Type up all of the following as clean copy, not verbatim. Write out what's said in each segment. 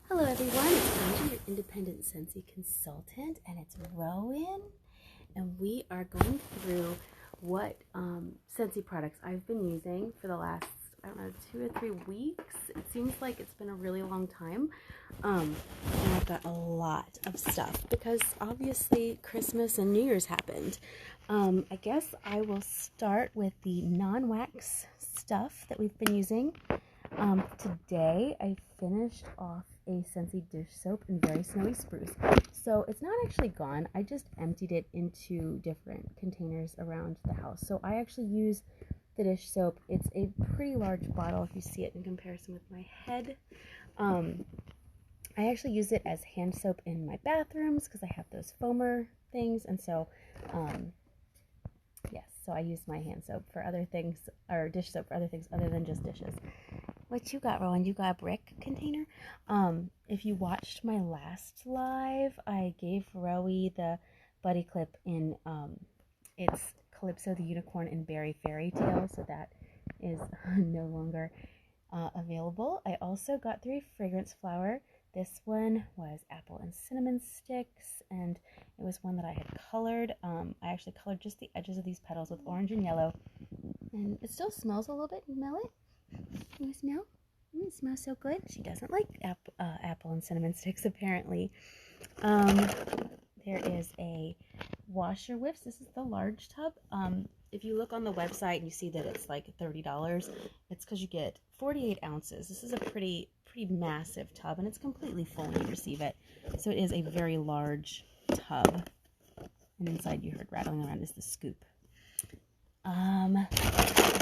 Hello everyone, it's Angie, your independent Scentsy consultant, and it's Rowan, and we are going through what Scentsy products I've been using for the last, 2 or 3 weeks. It seems like it's been a really long time, and I've got a lot of stuff because obviously Christmas and New Year's happened. I guess I will start with the non-wax stuff that we've been using. Today I finished off a Scentsy dish soap in Very Snowy Spruce. So it's not actually gone. I just emptied it into different containers around the house. So I actually use the dish soap. It's a pretty large bottle if you see it in comparison with my head. I actually use it as hand soap in my bathrooms because I have those foamer things. And so, yes, so I use my hand soap for other things, or dish soap for other things other than just dishes. What you got, Rowan? You got a brick container? If you watched my last live, I gave Rowie the buddy clip in, it's Calypso the Unicorn and Berry Fairy Tale, so that is no longer available. I also got 3 fragrance flower. This one was apple and cinnamon sticks, and it was one that I had colored. I actually colored just the edges of these petals with orange and yellow, and it still smells a little bit. Smell it? Can you smell? It smells so good. She doesn't like apple and cinnamon sticks, apparently. There is a washer whiffs. This is the large tub. If you look on the website and you see that it's like $30, it's because you get 48 ounces. This is a pretty massive tub, and it's completely full when you receive it. So it is a very large tub. And inside, you heard rattling around, is the scoop. I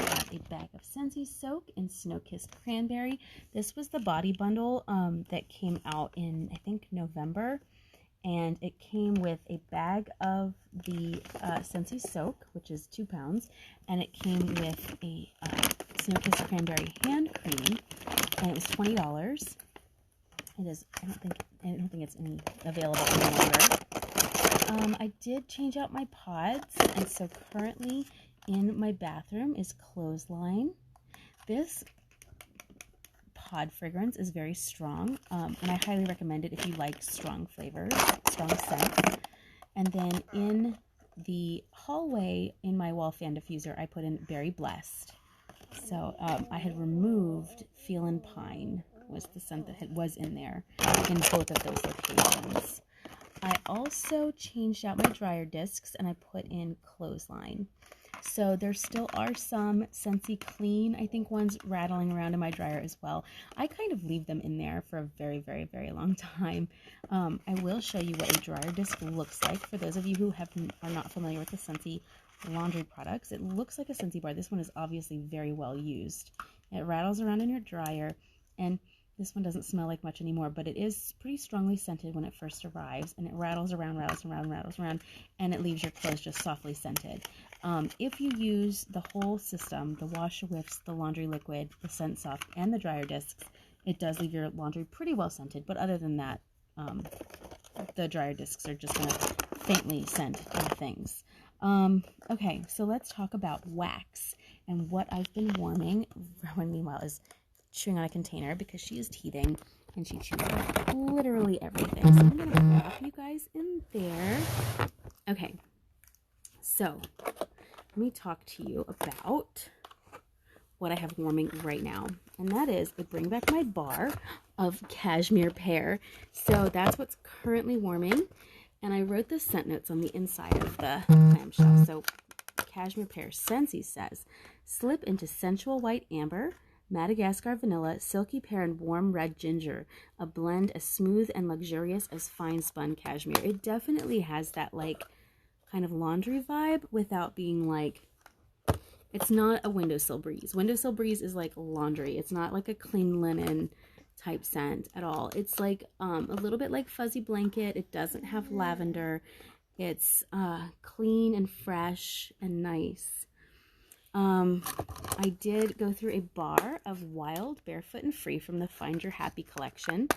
got a bag of Scentsy soak in Snow-Kissed Cranberry. This was the body bundle that came out in, I think, November. And it came with a bag of the Scentsy soak, which is 2 pounds. And it came with a Snow-Kissed Cranberry hand cream. And it was $20. It is, I don't think it's available any longer. I did change out my pods, and so currently in my bathroom is Clothesline. This pod fragrance is very strong, and I highly recommend it if you like strong flavors, strong scents. And then in the hallway in my wall fan diffuser, I put in Berry Blessed. So I had removed Feelin' Pine, was the scent that was in there in both of those locations. I also changed out my dryer discs and I put in Clothesline. So there still are some Scentsy Clean, I think, ones rattling around in my dryer as well. I kind of leave them in there for a very, very, very long time. I will show you what a dryer disc looks like for those of you who are not familiar with the Scentsy laundry products. It looks like a Scentsy bar. This one is obviously very well used. It rattles around in your dryer, and this one doesn't smell like much anymore, but it is pretty strongly scented when it first arrives, and it rattles around, and it leaves your clothes just softly scented. If you use the whole system, the washer whiffs, the laundry liquid, the scent soft, and the dryer discs, it does leave your laundry pretty well scented, but other than that, the dryer discs are just going to faintly scent other things. Okay, so let's talk about wax and what I've been warming. Rowan, meanwhile, is chewing on a container because she is teething and she chews on literally everything. So I'm going to wrap you guys in there. Okay, so let me talk to you about what I have warming right now. And that is I bring back my bar of cashmere pear. So that's what's currently warming. And I wrote the scent notes on the inside of the clamshell. So cashmere pear, Scentsy says, slip into sensual white amber, Madagascar vanilla, silky pear, and warm red ginger, a blend as smooth and luxurious as fine spun cashmere. It definitely has that like kind of laundry vibe without being like, it's not a windowsill breeze. Windowsill breeze is like laundry. It's not like a clean linen type scent at all. It's like a little bit like fuzzy blanket. It doesn't have lavender. It's clean and fresh and nice. I did go through a bar of Wild, Barefoot, and Free from the Find Your Happy collection.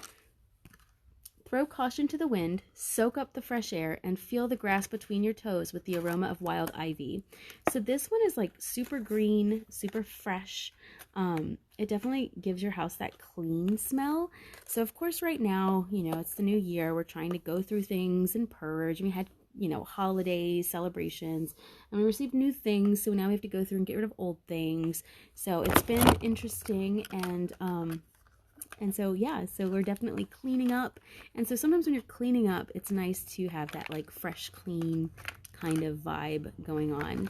Throw caution to the wind, soak up the fresh air, and feel the grass between your toes with the aroma of wild ivy. So this one is like super green, super fresh. It definitely gives your house that clean smell. So of course right now, you know, it's the new year. We're trying to go through things and purge. We had, you know, holidays, celebrations, and we received new things. So now we have to go through and get rid of old things. So it's been interesting, and so, yeah, so we're definitely cleaning up. And so sometimes when you're cleaning up, it's nice to have that like fresh, clean kind of vibe going on.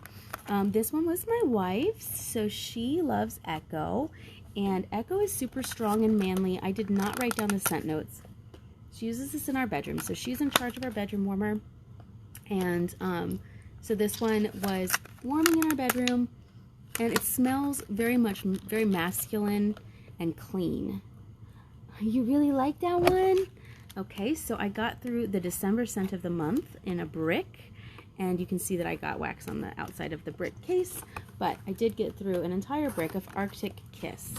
This one was my wife's. So she loves Echo. And Echo is super strong and manly. I did not write down the scent notes. She uses this in our bedroom. So she's in charge of our bedroom warmer. And so this one was warming in our bedroom. And it smells very masculine and clean. You really like that one? Okay, so I got through the December scent of the month in a brick, and you can see that I got wax on the outside of the brick case, but I did get through an entire brick of Arctic Kiss.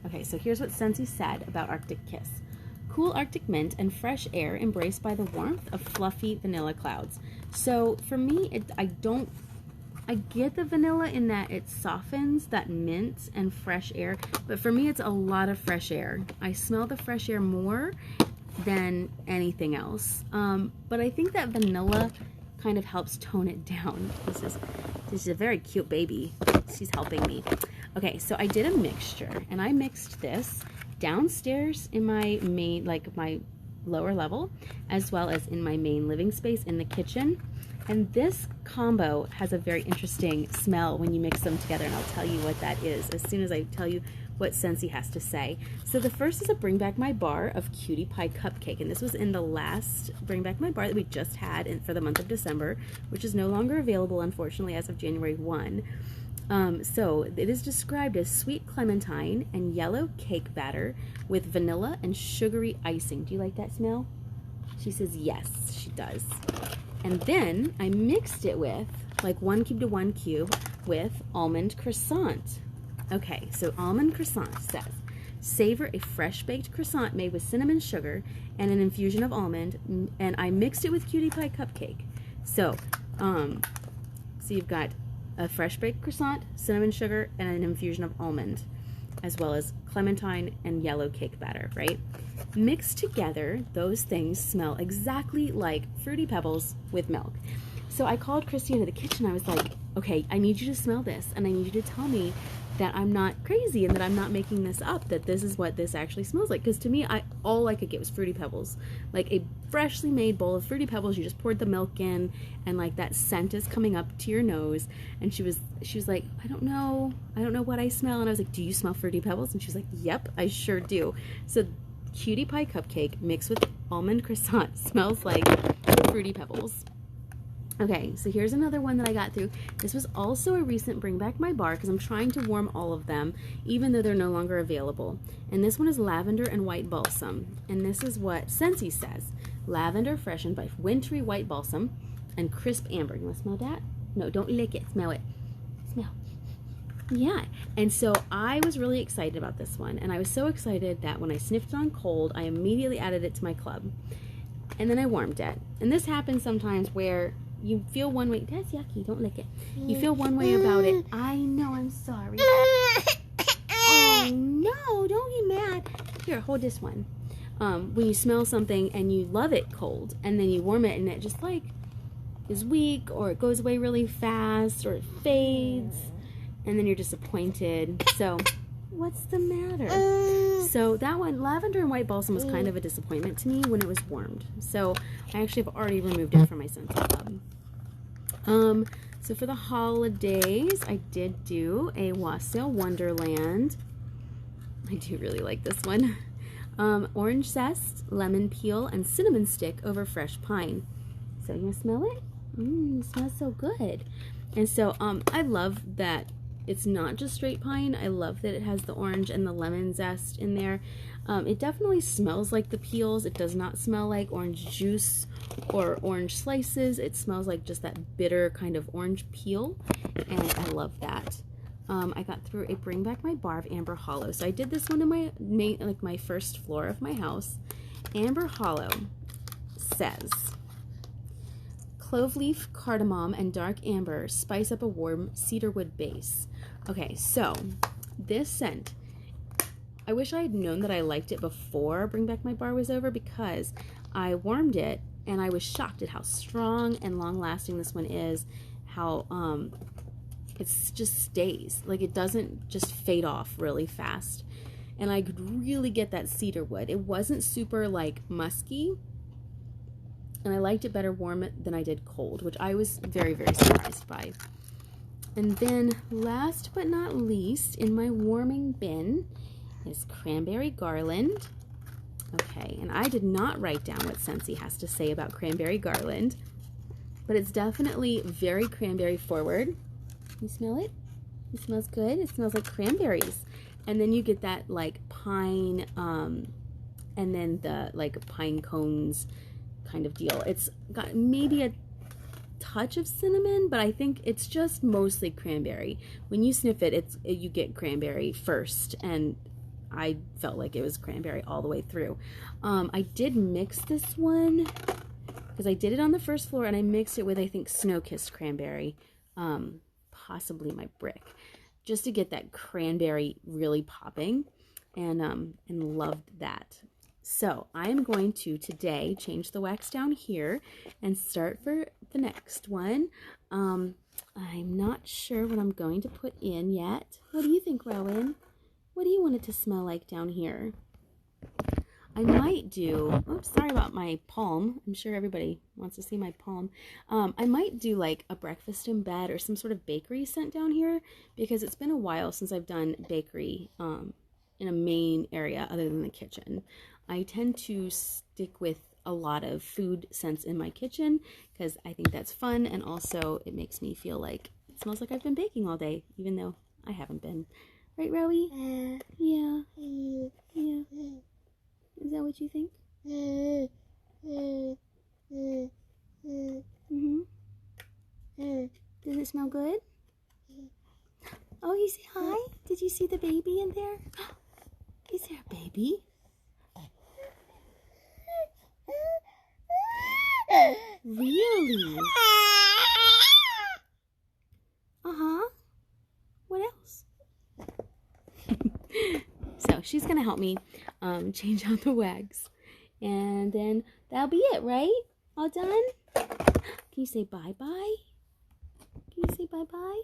Okay, so here's what Scentsy said about Arctic Kiss. Cool Arctic mint and fresh air embraced by the warmth of fluffy vanilla clouds. So for me, I get the vanilla in that it softens that mint and fresh air, but for me it's a lot of fresh air. I smell the fresh air more than anything else. But I think that vanilla kind of helps tone it down. This is a very cute baby. She's helping me. Okay, so I did a mixture, and I mixed this downstairs in my main, like my lower level, as well as in my main living space in the kitchen. And this combo has a very interesting smell when you mix them together, and I'll tell you what that is as soon as I tell you what Scentsy has to say. So the first is a Bring Back My Bar of Cutie Pie Cupcake, and this was in the last Bring Back My Bar that we just had for the month of December, which is no longer available, unfortunately, as of January 1. So it is described as sweet clementine and yellow cake batter with vanilla and sugary icing. Do you like that smell? She says yes, she does. And then I mixed it with, like 1 cube to 1 cube, with almond croissant. Okay, so almond croissant says, savor a fresh baked croissant made with cinnamon sugar and an infusion of almond, and I mixed it with Cutie Pie Cupcake. So you've got a fresh baked croissant, cinnamon sugar, and an infusion of almond, as well as clementine and yellow cake batter, right? Mixed together, those things smell exactly like Fruity Pebbles with milk. So I called Christy into the kitchen. I was like, okay, I need you to smell this, and I need you to tell me that I'm not crazy and that I'm not making this up, that this is what this actually smells like. Because to me, all I could get was Fruity Pebbles. Like a freshly made bowl of Fruity Pebbles, you just poured the milk in, and like that scent is coming up to your nose. And she was like, I don't know what I smell. And I was like, do you smell Fruity Pebbles? And she was like, yep, I sure do. So Cutie Pie Cupcake mixed with almond croissant smells like Fruity Pebbles. Okay, so here's another one that I got through. This was also a recent Bring Back My Bar because I'm trying to warm all of them, even though they're no longer available. And this one is lavender and white balsam. And this is what Scentsy says. Lavender freshened by wintry white balsam and crisp amber. You want to smell that? No, don't lick it. Smell it. Smell. Yeah, and so I was really excited about this one. And I was so excited that when I sniffed it on cold, I immediately added it to my club. And then I warmed it. And this happens sometimes where you feel one way. That's yucky. Don't lick it. You feel one way about it. I know. I'm sorry. Oh, no. Don't get mad. Here, hold this one. When you smell something and you love it cold, and then you warm it and it just like is weak, or it goes away really fast, or it fades, and then you're disappointed. So what's the matter? So that one, lavender and white balsam, was kind of a disappointment to me when it was warmed. So I actually have already removed it from my Scentsy Club. So for the holidays, I did do a Wassail Wonderland. I do really like this one. Orange zest, lemon peel, and cinnamon stick over fresh pine. So you want to smell it? It smells so good. And so I love that it's not just straight pine. I love that it has the orange and the lemon zest in there. It definitely smells like the peels. It does not smell like orange juice or orange slices. It smells like just that bitter kind of orange peel, and I love that. I got through a Bring Back My Bar of Amber Hollow. So I did this one in my first floor of my house, Amber Hollow says, clove leaf, cardamom, and dark amber spice up a warm cedarwood base. Okay, so this scent, I wish I had known that I liked it before Bring Back My Bar was over, because I warmed it and I was shocked at how strong and long lasting this one is, how it just stays, like it doesn't just fade off really fast. And I could really get that cedar wood. It wasn't super like musky, and I liked it better warm than I did cold, which I was very, very surprised by. And then last but not least in my warming bin is Cranberry Garland. Okay, and I did not write down what Scentsy has to say about Cranberry Garland, but it's definitely very cranberry forward. You smell it? It smells good. It smells like cranberries. And then you get that like pine, and then the like pine cones kind of deal. It's got maybe a touch of cinnamon, but I think it's just mostly cranberry. When you sniff it, you get cranberry first, and I felt like it was cranberry all the way through. I did mix this one because I did it on the first floor, and I mixed it with, I think, snow-kissed cranberry, possibly my brick, just to get that cranberry really popping, and loved that. So I'm going to today change the wax down here and start for the next one. I'm not sure what I'm going to put in yet. What do you think, Rowan? What do you want it to smell like down here? I might do, oops, sorry about my palm. I'm sure everybody wants to see my palm. I might do like a breakfast in bed or some sort of bakery scent down here, because it's been a while since I've done bakery in a main area other than the kitchen. I tend to stick with a lot of food scents in my kitchen because I think that's fun, and also it makes me feel like it smells like I've been baking all day, even though I haven't been. Right, Rowie? Yeah. Yeah. Is that what you think? Does it smell good? Oh, you say hi? Did you see the baby in there? Is there a baby? Really? Uh-huh. What else? So she's gonna help me change out the wax, and then that'll be it, right? All done? Can you say bye-bye? Can you say bye-bye?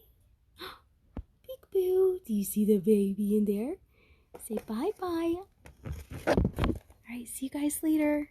Peek-boo, do you see the baby in there? Say bye-bye. All right, see you guys later.